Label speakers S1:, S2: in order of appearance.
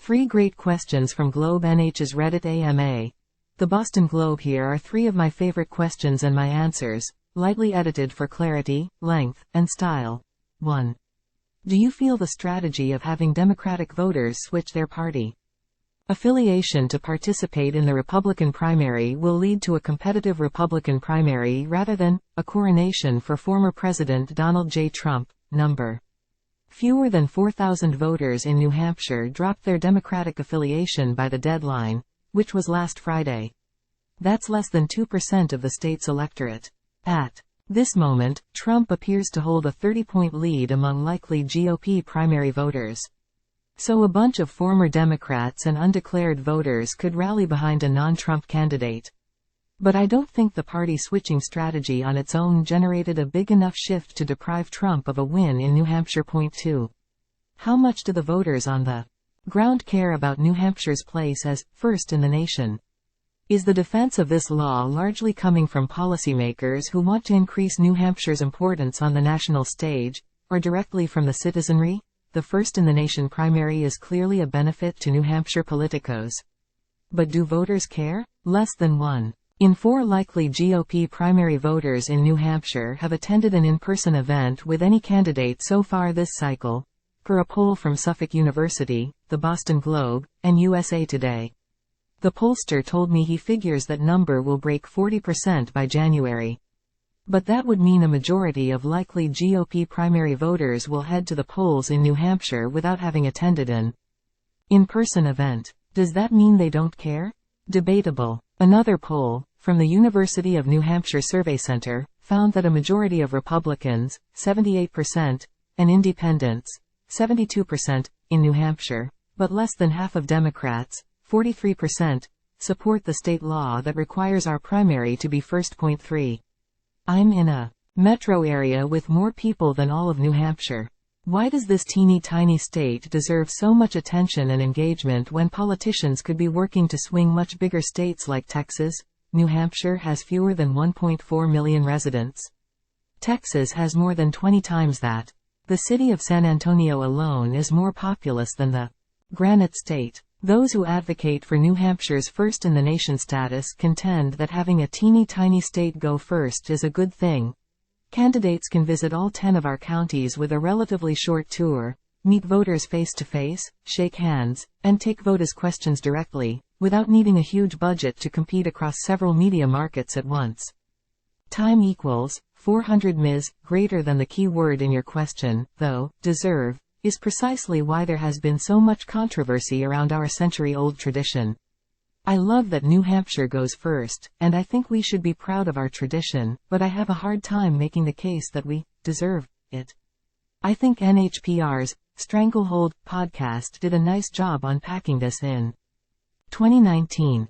S1: 3 great questions from Globe N.H.s Reddit AMA. The Boston Globe. Here are 3 of my favorite questions and my answers, lightly edited for clarity, length, and style. 1. Do you feel the strategy of having Democratic voters switch their party affiliation to participate in the Republican primary will lead to a competitive Republican primary rather than a coronation for former President Donald J. Trump? Number. Fewer than 4,000 voters in New Hampshire dropped their Democratic affiliation by the deadline, which was last Friday. That's less than 2% of the state's electorate. At this moment, Trump appears to hold a 30-point lead among likely GOP primary voters. So a bunch of former Democrats and undeclared voters could rally behind a non-Trump candidate. But I don't think the party-switching strategy on its own generated a big enough shift to deprive Trump of a win in New Hampshire. Point 2. How much do the voters on the ground care about New Hampshire's place as first in the nation? Is the defense of this law largely coming from policymakers who want to increase New Hampshire's importance on the national stage, or directly from the citizenry? The first-in-the-nation primary is clearly a benefit to New Hampshire politicos. But do voters care? Less than 1 in 4 likely GOP primary voters in New Hampshire have attended an in-person event with any candidate so far this cycle, per a poll from Suffolk University, the Boston Globe, and USA Today. The pollster told me he figures that number will break 40% by January. But that would mean a majority of likely GOP primary voters will head to the polls in New Hampshire without having attended an in-person event. Does that mean they don't care? Debatable. Another poll, from the University of New Hampshire Survey Center, found that a majority of Republicans, 78%, and Independents, 72%, in New Hampshire, but less than half of Democrats, 43%, support the state law that requires our primary to be first. Point 3. I'm in a metro area with more people than all of New Hampshire. Why does this teeny-tiny state deserve so much attention and engagement when politicians could be working to swing much bigger states like Texas? New Hampshire has fewer than 1.4 million residents. Texas has more than 20 times that. The city of San Antonio alone is more populous than the Granite State. Those who advocate for New Hampshire's first-in-the-nation status contend that having a teeny-tiny state go first is a good thing. Candidates can visit all 10 of our counties with a relatively short tour, meet voters face-to-face, shake hands, and take voters' questions directly, without needing a huge budget to compete across several media markets at once. Time equals 400 ms, greater than the key word in your question, though, deserve, is precisely why there has been so much controversy around our century-old tradition. I love that New Hampshire goes first, and I think we should be proud of our tradition, but I have a hard time making the case that we deserve it. I think NHPR's Stranglehold podcast did a nice job unpacking this in 2019.